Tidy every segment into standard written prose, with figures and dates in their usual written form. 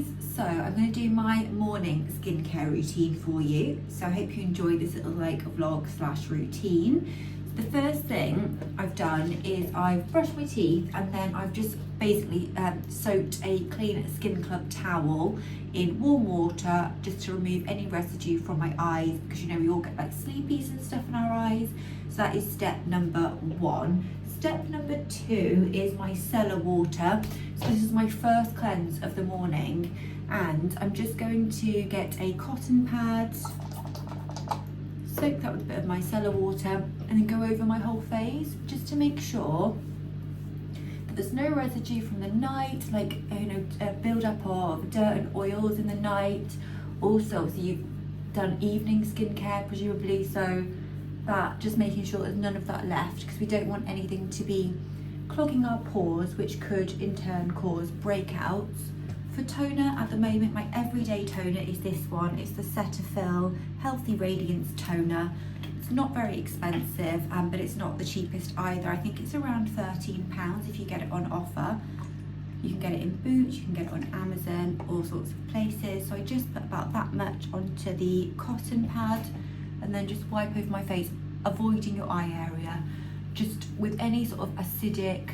guys, so I'm going to do my morning skincare routine for you. So I hope you enjoy this little like vlog slash routine. The first thing I've done is I've brushed my teeth and then I've just basically soaked a clean Skin Club towel in warm water just to remove any residue from my eyes, because you know we all get like sleepies and stuff in our eyes. So that is step number one. Step number two is my cellar water. So this is my first cleanse of the morning, and I'm just going to get a cotton pad, soak that with a bit of my cellar water, and then go over my whole face just to make sure that there's no residue from the night, like build up of dirt and oils in the night. Also, so you've done evening skincare presumably, so that just making sure there's none of that left, because we don't want anything to be clogging our pores, which could in turn cause breakouts. For toner, at the moment my everyday toner is this one. It's the Cetaphil Healthy Radiance Toner. It's not very expensive, but it's not the cheapest either. I think it's around £13 if you get it on offer. You can get it in Boots, you can get it on Amazon, all sorts of places. So I just put about that much onto the cotton pad and then just wipe over my face, avoiding your eye area. Just with any sort of acidic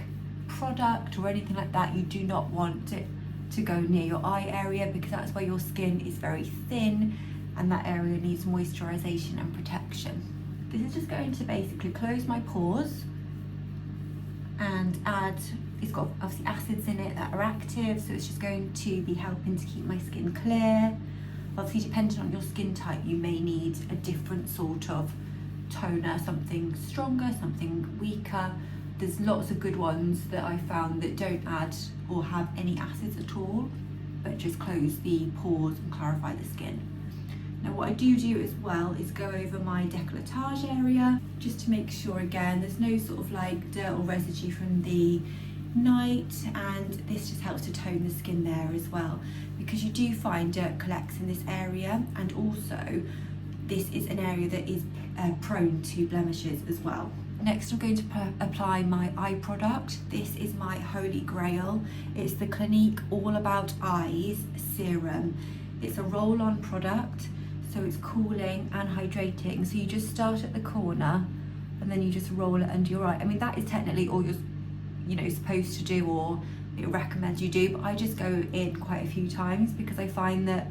product or anything like that, you do not want it to go near your eye area, because that's where your skin is very thin and that area needs moisturization and protection. This is just going to basically close my pores and add, it's got obviously acids in it that are active, so it's just going to be helping to keep my skin clear. Obviously, depending on your skin type, you may need a different sort of toner, something stronger, something weaker. There's lots of good ones that I found that don't add or have any acids at all, but just close the pores and clarify the skin. Now what I do as well is go over my décolletage area, just to make sure again there's no sort of like dirt or residue from the night, and this just helps to tone the skin there as well, because you do find dirt collects in this area, and also this is an area that is prone to blemishes as well. Next, I'm going to apply my eye product. This is my holy grail. It's the Clinique All About Eyes Serum. It's a roll-on product, so it's cooling and hydrating. So you just start at the corner and then you just roll it under your eye. I mean, that is technically all you're supposed to do, or it recommends you do, but I just go in quite a few times because I find that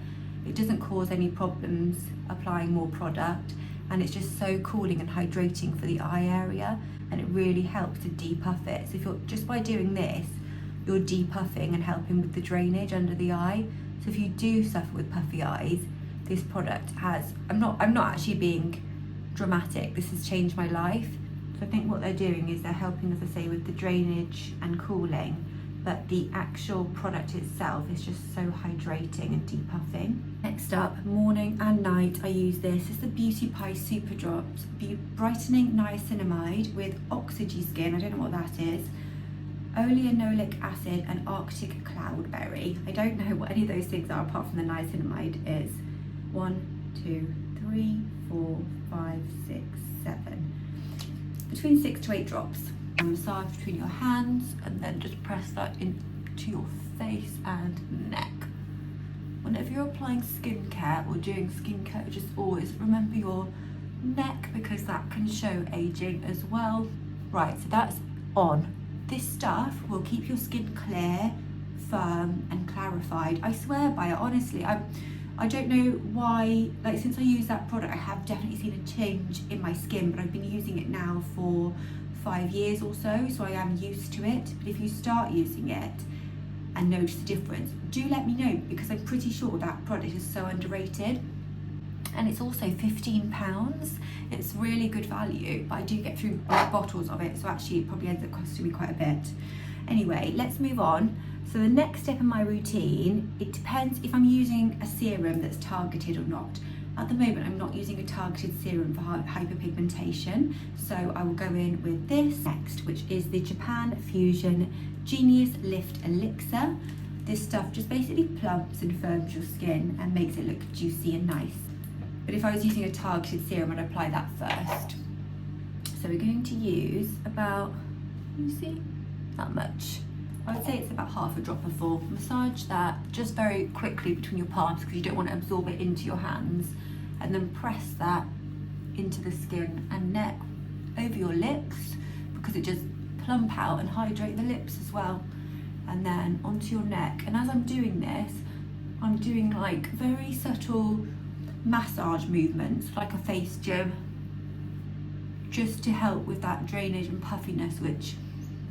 it doesn't cause any problems applying more product, and it's just so cooling and hydrating for the eye area, and it really helps to depuff it. So if you're just by doing this, you're depuffing and helping with the drainage under the eye. So if you do suffer with puffy eyes, this product has, I'm not actually being dramatic, this has changed my life. So I think what they're doing is they're helping, as I say, with the drainage and cooling, but the actual product itself is just so hydrating and depuffing. Next up, morning and night, I use this. It's the Beauty Pie Super Drops Brightening Niacinamide with Oxygen, I don't know what that is, oleanolic acid and Arctic cloudberry. I don't know what any of those things are apart from the niacinamide is. 1, 2, 3, 4, 5, 6, 7. Between 6 to 8 drops. And massage between your hands, and then just press that into your face and neck. Whenever you're applying skincare or doing skincare, just always remember your neck, because that can show aging as well. Right, so that's on. This stuff will keep your skin clear, firm and clarified. I swear by it, honestly. I don't know why, like since I used that product, I have definitely seen a change in my skin, but I've been using it now for 5 years or so I am used to it. But if you start using it and notice the difference, do let me know, because I'm pretty sure that product is so underrated. And it's also £15. It's really good value, but I do get through bottles of it, so actually it probably ends up costing me quite a bit. Anyway, let's move on. So the next step in my routine, it depends if I'm using a serum that's targeted or not. At the moment, I'm not using a targeted serum for hyperpigmentation, so I will go in with this next, which is the Japan Fusion Genius Lift Elixir. This stuff just basically plumps and firms your skin and makes it look juicy and nice. But if I was using a targeted serum, I'd apply that first. So we're going to use about, you see, that much. I would say it's about half a drop of full. Massage that just very quickly between your palms because you don't want to absorb it into your hands, and then press that into the skin and neck over your lips because it just plump out and hydrate the lips as well, and then onto your neck. And as I'm doing this, I'm doing like very subtle massage movements like a face gym, just to help with that drainage and puffiness, which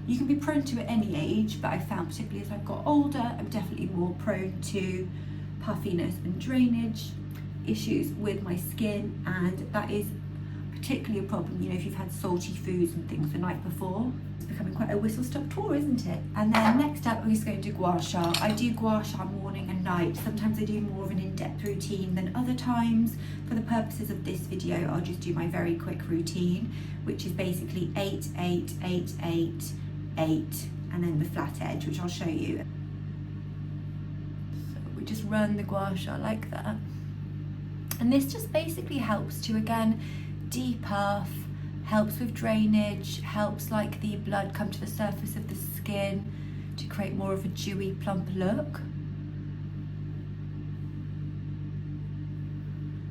you can be prone to at any age, but I found particularly as I've got older, I'm definitely more prone to puffiness and drainage issues with my skin, and that is particularly a problem, you know, if you've had salty foods and things the night before. It's becoming quite a whistle-stop tour, isn't it? And then next up, we're just going to do gua sha. I do gua sha morning and night. Sometimes I do more of an in-depth routine than other times. For the purposes of this video, I'll just do my very quick routine, which is basically 8, 8, 8, 8, 8, and then the flat edge, which I'll show you. So we just run the gua sha like that. And this just basically helps to, again, depuff, helps with drainage, helps like the blood come to the surface of the skin to create more of a dewy, plump look.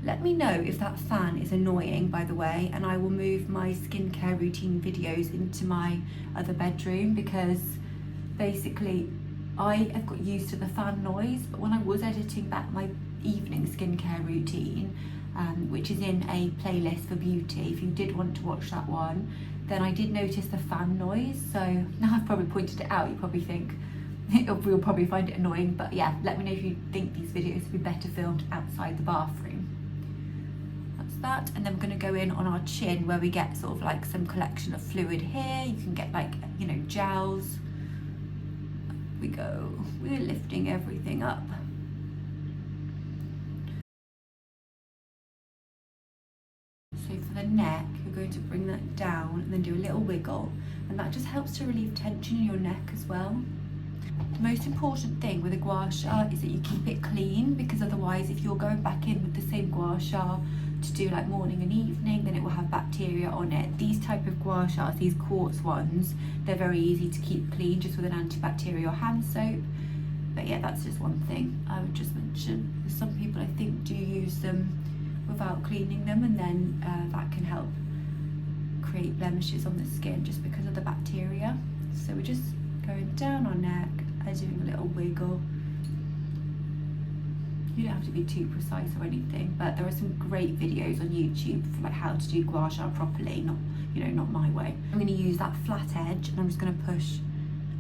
Let me know if that fan is annoying, by the way, and I will move my skincare routine videos into my other bedroom, because basically I have got used to the fan noise. But when I was editing back my evening skincare routine, which is in a playlist for beauty, if you did want to watch that one, then I did notice the fan noise. So now I've probably pointed it out, you probably think you'll probably find it annoying, but yeah, let me know if you think these videos would be better filmed outside the bathroom. That's that. And then we're going to go in on our chin, where we get sort of like some collection of fluid here. You can get like, you know, gels. Up we go, we're lifting everything up. So for the neck, you're going to bring that down and then do a little wiggle, and that just helps to relieve tension in your neck as well. The most important thing with a gua sha is that you keep it clean, because otherwise if you're going back in with the same gua sha to do like morning and evening, then it will have bacteria on it. These type of gua shas, these quartz ones, they're very easy to keep clean just with an antibacterial hand soap. But yeah, that's just one thing I would just mention. Some people, I think, do use them without cleaning them, and then that can help create blemishes on the skin just because of the bacteria. So we're just going down our neck and doing a little wiggle. You don't have to be too precise or anything, but there are some great videos on YouTube for like how to do gua sha properly, not, you know, not my way. I'm going to use that flat edge and I'm just going to push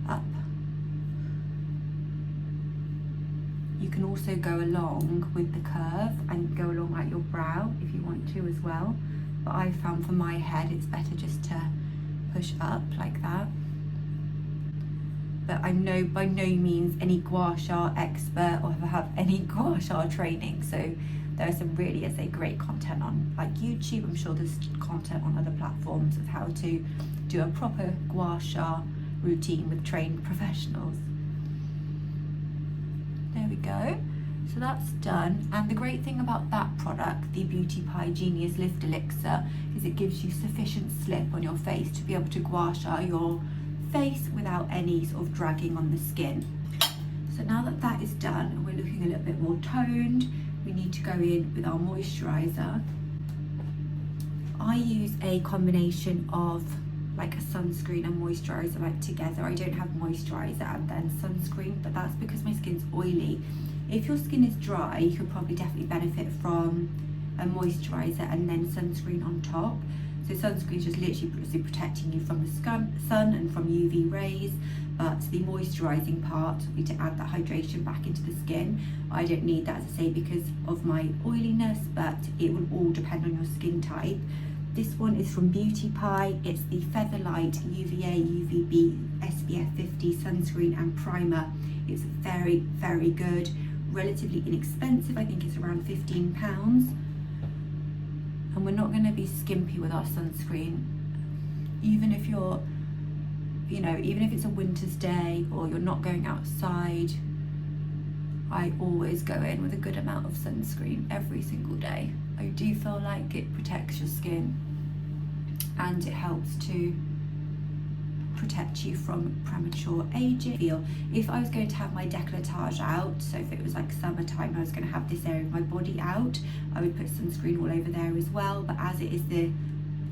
up. You can also go along with the curve and go along like your brow if you want to as well, but I found for my head it's better just to push up like that. But I'm by no means any gua sha expert or have any gua sha training, so there is some really, I say, great content on like YouTube. I'm sure there's content on other platforms of how to do a proper gua sha routine with trained professionals. There we go. So that's done. And the great thing about that product, the Beauty Pie Genius Lift Elixir, is it gives you sufficient slip on your face to be able to gua sha your face without any sort of dragging on the skin. So now that that is done and we're looking a little bit more toned, we need to go in with our moisturizer. I use a combination of like a sunscreen and moisturizer like together. I don't have moisturizer and then sunscreen, but that's because my skin's oily. If your skin is dry, you could probably definitely benefit from a moisturizer and then sunscreen on top. So sunscreen is just literally protecting you from the sun and from UV rays, but the moisturising part will be to add that hydration back into the skin. I don't need that, as I say, because of my oiliness, but it will all depend on your skin type. This one is from Beauty Pie. It's the Featherlight UVA UVB SPF 50 sunscreen and primer. It's very, very good, relatively inexpensive. I think it's around £15. And we're not going to be skimpy with our sunscreen. Even if you're, you know, even if it's a winter's day or you're not going outside, I always go in with a good amount of sunscreen every single day. I do feel like it protects your skin and it helps to protect you from premature aging. If I was going to have my décolletage out, so if it was like summertime, I was going to have this area of my body out, I would put sunscreen all over there as well. But as it is the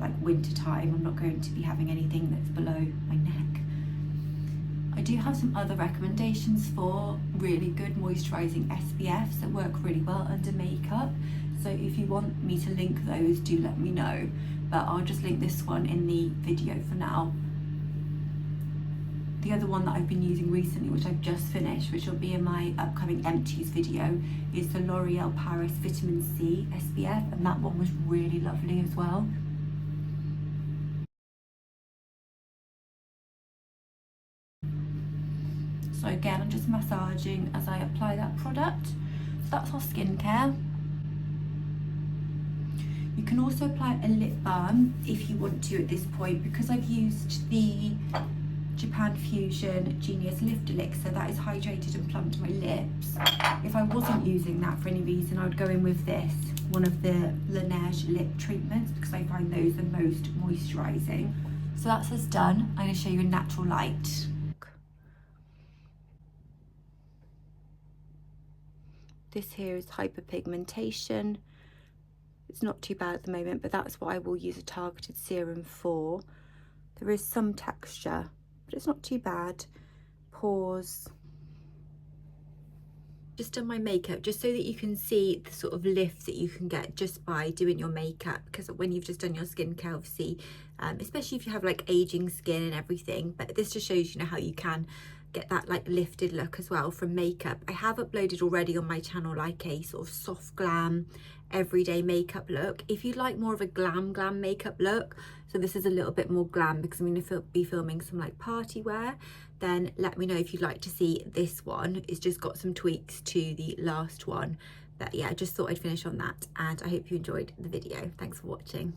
like winter time, I'm not going to be having anything that's below my neck. I do have some other recommendations for really good moisturising SPFs that work really well under makeup. So if you want me to link those, do let me know. But I'll just link this one in the video for now. The other one that I've been using recently, which I've just finished, which will be in my upcoming empties video, is the L'Oreal Paris Vitamin C SPF, and that one was really lovely as well. So again, I'm just massaging as I apply that product. So that's our skincare. You can also apply a lip balm if you want to at this point, because I've used the Japan Fusion Genius Lift Elixir that is hydrated and plumped my lips. If I wasn't using that for any reason, I would go in with this, one of the Laneige lip treatments, because I find those the most moisturising. So that's us done. I'm going to show you in natural light. This here is hyperpigmentation. It's not too bad at the moment, but that's what I will use a targeted serum for. There is some texture, but it's not too bad. Pores. Just done my makeup, just so that you can see the sort of lift that you can get just by doing your makeup, because when you've just done your skincare, obviously, especially if you have like aging skin and everything, but this just shows you know how you can get that like lifted look as well from makeup. I have uploaded already on my channel like a sort of soft glam everyday makeup look. If you like more of a glam makeup look, so this is a little bit more glam because I'm going to be filming some like party wear, then let me know if you'd like to see this one. It's just got some tweaks to the last one, but yeah, I just thought I'd finish on that, and I hope you enjoyed the video. Thanks for watching.